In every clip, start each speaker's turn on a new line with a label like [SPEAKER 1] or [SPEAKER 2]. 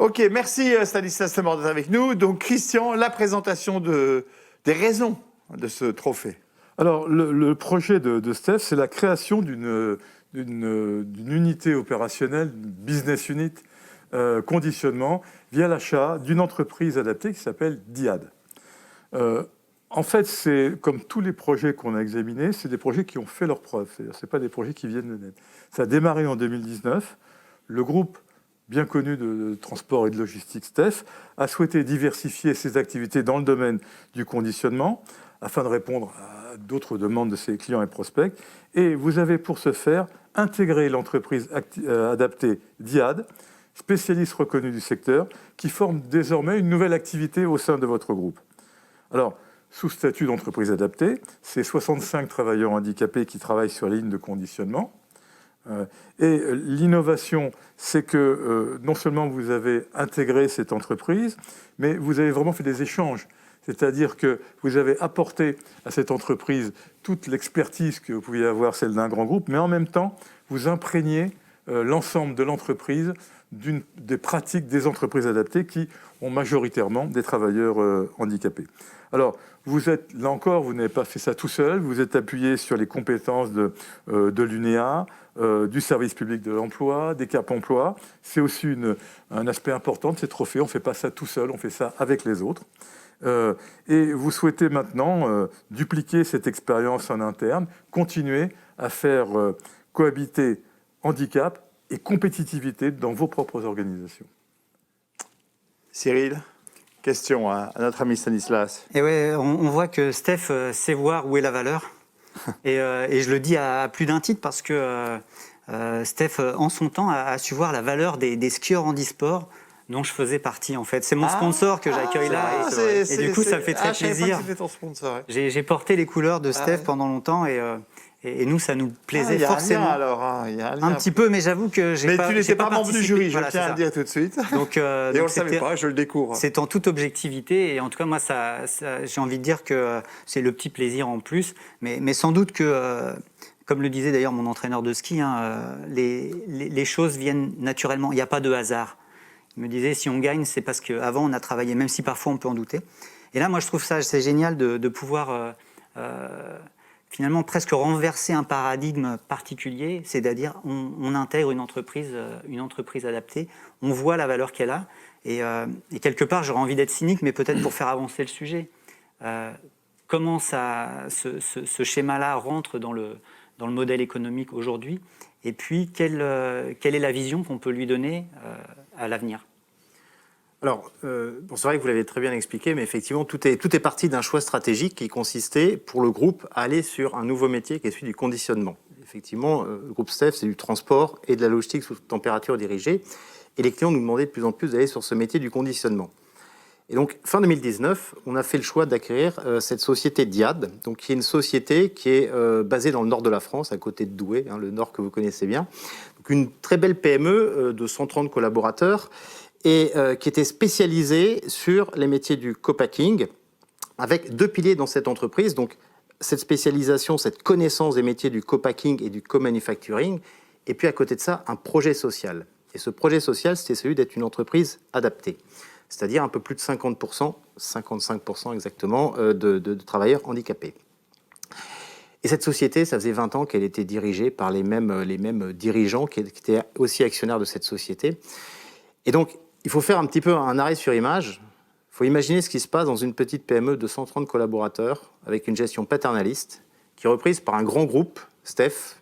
[SPEAKER 1] Ok, merci Stanislas Lemort d'être avec nous. Donc Christian, la présentation des raisons de ce trophée.
[SPEAKER 2] Alors, le projet de Steph, c'est la création d'une unité opérationnelle, d'une business unit, conditionnement, via l'achat d'une entreprise adaptée qui s'appelle DIAD. En fait, c'est comme tous les projets qu'on a examinés, c'est des projets qui ont fait leurs preuves. C'est-à-dire, ce pas des projets qui viennent de net. Ça a démarré en 2019. Le groupe bien connu de transport et de logistique Steph a souhaité diversifier ses activités dans le domaine du conditionnement afin de répondre à d'autres demandes de ses clients et prospects. Et vous avez pour ce faire intégré l'entreprise adaptée DIAD, spécialiste reconnu du secteur, qui forme désormais une nouvelle activité au sein de votre groupe. Alors, sous statut d'entreprise adaptée, c'est 65 travailleurs handicapés qui travaillent sur les lignes de conditionnement. Et l'innovation, c'est que non seulement vous avez intégré cette entreprise, mais vous avez vraiment fait des échanges. C'est-à-dire que vous avez apporté à cette entreprise toute l'expertise que vous pouviez avoir, celle d'un grand groupe, mais en même temps, vous imprégnez l'ensemble de l'entreprise des pratiques des entreprises adaptées qui ont majoritairement des travailleurs handicapés. Alors, vous êtes, là encore, vous n'avez pas fait ça tout seul, vous êtes appuyé sur les compétences de l'UNEA, du service public de l'emploi, des Cap Emploi. C'est aussi un aspect important de ces trophées. On ne fait pas ça tout seul, on fait ça avec les autres. Et vous souhaitez maintenant dupliquer cette expérience en interne, continuer à faire cohabiter handicap et compétitivité dans vos propres organisations.
[SPEAKER 1] Cyril, question à notre ami Stanislas.
[SPEAKER 3] Et ouais, on voit que Steph sait voir où est la valeur. Et je le dis à plus d'un titre parce que Steph, en son temps, a su voir la valeur des skieurs handisport dont je faisais partie en fait. C'est mon sponsor que j'accueille là. Et du coup, ça me fait très plaisir. J'ai porté les couleurs de Steph pendant longtemps et nous, ça nous plaisait forcément. Un petit peu, mais j'avoue que j'ai pas.
[SPEAKER 1] Mais tu n'étais pas membre du jury, je tiens à le dire tout de suite.
[SPEAKER 3] Donc,
[SPEAKER 1] et on ne le savait pas, je le découvre.
[SPEAKER 3] C'est en toute objectivité et en tout cas, moi, j'ai envie de dire que c'est le petit plaisir en plus. Mais sans doute que, comme le disait d'ailleurs mon entraîneur de ski, les choses viennent naturellement. Il n'y a pas de hasard. Il me disait, si on gagne, c'est parce qu'avant, on a travaillé, même si parfois on peut en douter. Et là, moi, je trouve ça, c'est génial de pouvoir finalement presque renverser un paradigme particulier, c'est-à-dire on intègre une entreprise adaptée, on voit la valeur qu'elle a, et quelque part, j'aurais envie d'être cynique, mais peut-être pour faire avancer le sujet. Comment ce schéma-là rentre dans le modèle économique aujourd'hui, et puis quelle est la vision qu'on peut lui donner à l'avenir?
[SPEAKER 4] Alors, c'est vrai que vous l'avez très bien expliqué, mais effectivement, tout est parti d'un choix stratégique qui consistait, pour le groupe, à aller sur un nouveau métier qui est celui du conditionnement. Effectivement, le groupe Steph, c'est du transport et de la logistique sous température dirigée, et les clients nous demandaient de plus en plus d'aller sur ce métier du conditionnement. Et donc, fin 2019, on a fait le choix d'acquérir cette société DIAD, donc qui est une société qui est basée dans le nord de la France, à côté de Douai, le nord que vous connaissez bien. Donc, une très belle PME de 130 collaborateurs, et qui était spécialisée sur les métiers du co-packing, avec deux piliers dans cette entreprise. Donc, cette spécialisation, cette connaissance des métiers du co-packing et du co-manufacturing, et puis à côté de ça, un projet social. Et ce projet social, c'était celui d'être une entreprise adaptée, c'est-à-dire un peu plus de 50%, 55% exactement, de travailleurs handicapés. Et cette société, ça faisait 20 ans qu'elle était dirigée par les mêmes dirigeants qui étaient aussi actionnaires de cette société. Et donc, il faut faire un petit peu un arrêt sur image. Il faut imaginer ce qui se passe dans une petite PME de 130 collaborateurs avec une gestion paternaliste qui est reprise par un grand groupe, Steph,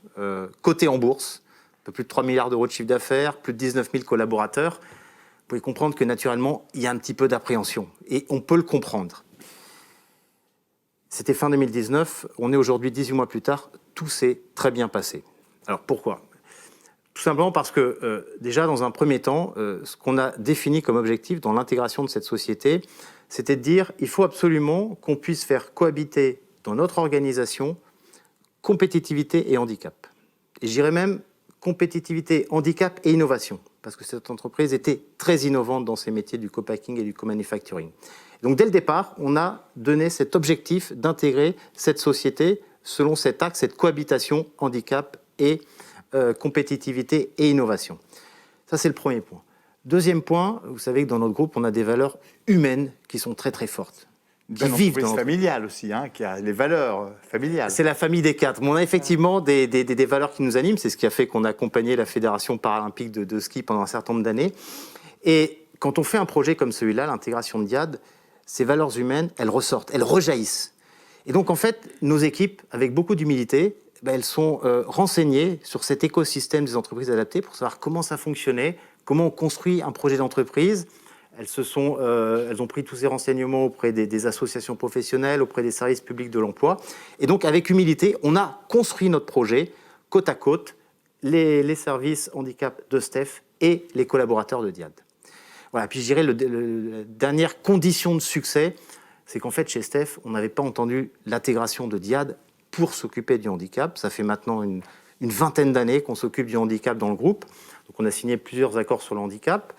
[SPEAKER 4] coté en bourse, un peu plus de 3 milliards d'euros de chiffre d'affaires, plus de 19 000 collaborateurs. Vous pouvez comprendre que naturellement, il y a un petit peu d'appréhension. Et on peut le comprendre. C'était fin 2019. On est aujourd'hui 18 mois plus tard. Tout s'est très bien passé. Alors pourquoi ? Tout simplement parce que, déjà, dans un premier temps, ce qu'on a défini comme objectif dans l'intégration de cette société, c'était de dire il faut absolument qu'on puisse faire cohabiter dans notre organisation compétitivité et handicap. Et je dirais même compétitivité, handicap et innovation, parce que cette entreprise était très innovante dans ses métiers du co-packing et du co-manufacturing. Donc, dès le départ, on a donné cet objectif d'intégrer cette société selon cet axe, cette cohabitation handicap et compétitivité et innovation. Ça, c'est le premier point. Deuxième point, vous savez que dans notre groupe, on a des valeurs humaines qui sont très très fortes. Qui
[SPEAKER 1] Une
[SPEAKER 4] vivent
[SPEAKER 1] entreprise
[SPEAKER 4] dans
[SPEAKER 1] familiale aussi, hein, qui a les valeurs familiales.
[SPEAKER 4] C'est la famille des quatre. Mais on a effectivement des valeurs qui nous animent. C'est ce qui a fait qu'on a accompagné la Fédération paralympique de ski pendant un certain nombre d'années. Et quand on fait un projet comme celui-là, l'intégration de Diad, ces valeurs humaines, elles ressortent, elles rejaillissent. Et donc, en fait, nos équipes, avec beaucoup d'humilité, elles sont renseignées sur cet écosystème des entreprises adaptées pour savoir comment ça fonctionnait, comment on construit un projet d'entreprise. Elles ont pris tous ces renseignements auprès des associations professionnelles, auprès des services publics de l'emploi. Et donc, avec humilité, on a construit notre projet côte à côte, les services handicap de STEF et les collaborateurs de Diad. Voilà. Puis je dirais, la dernière condition de succès, c'est qu'en fait, chez STEF, on n'avait pas entendu l'intégration de Diad pour s'occuper du handicap. Ça fait maintenant une vingtaine d'années qu'on s'occupe du handicap dans le groupe. Donc, on a signé plusieurs accords sur le handicap.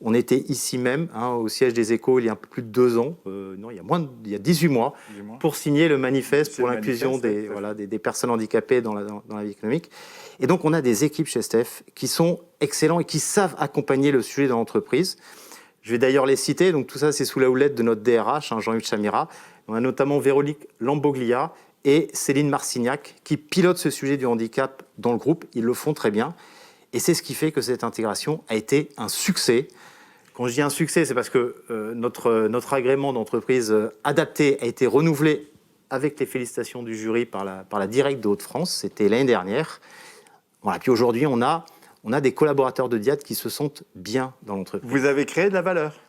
[SPEAKER 4] On était ici même, au siège des Échos, il y a un peu plus de 2 ans, il y a 18 mois, pour signer le manifeste pour l'inclusion des personnes handicapées dans la vie économique. Et donc, on a des équipes chez STEF qui sont excellents et qui savent accompagner le sujet dans l'entreprise. Je vais d'ailleurs les citer. Donc, tout ça, c'est sous la houlette de notre DRH, Jean-Yves Chamira. On a notamment Véronique Lamboglia et Céline Marcignac qui pilotent ce sujet du handicap dans le groupe. Ils le font très bien. Et c'est ce qui fait que cette intégration a été un succès. Quand je dis un succès, c'est parce que notre agrément d'entreprise adaptée a été renouvelé avec les félicitations du jury par la Directe de Hauts-de-France. C'était l'année dernière. Voilà. Puis aujourd'hui, on a des collaborateurs de Diad qui se sentent bien dans l'entreprise.
[SPEAKER 1] Vous avez créé de la valeur.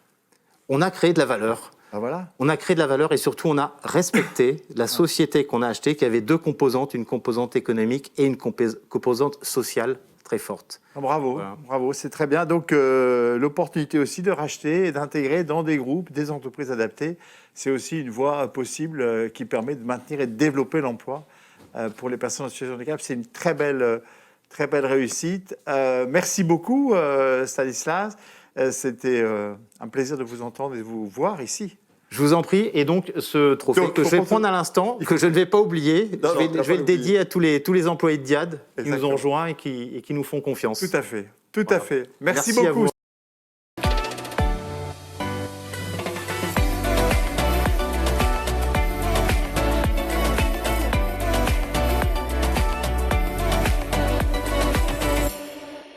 [SPEAKER 4] On a créé de la valeur.
[SPEAKER 1] Ah, voilà.
[SPEAKER 4] On a créé de la valeur et surtout, on a respecté la société qu'on a achetée, qui avait 2 composantes, une composante économique et une composante sociale très forte.
[SPEAKER 1] Ah, bravo,
[SPEAKER 4] Voilà.
[SPEAKER 1] bravo, c'est très bien. Donc, l'opportunité aussi de racheter et d'intégrer dans des groupes des entreprises adaptées, c'est aussi une voie possible qui permet de maintenir et de développer l'emploi pour les personnes en situation de handicap. C'est une très belle réussite. Merci beaucoup, Stanislas. C'était un plaisir de vous entendre et de vous voir ici.
[SPEAKER 4] Je vous en prie. Et donc, ce trophée que je vais prendre à l'instant, que je ne vais pas oublier, je vais le dédier à tous les employés de Diad qui nous ont rejoints et qui nous font confiance.
[SPEAKER 1] Tout à fait, tout à fait. Merci
[SPEAKER 4] à
[SPEAKER 1] beaucoup.
[SPEAKER 4] vous.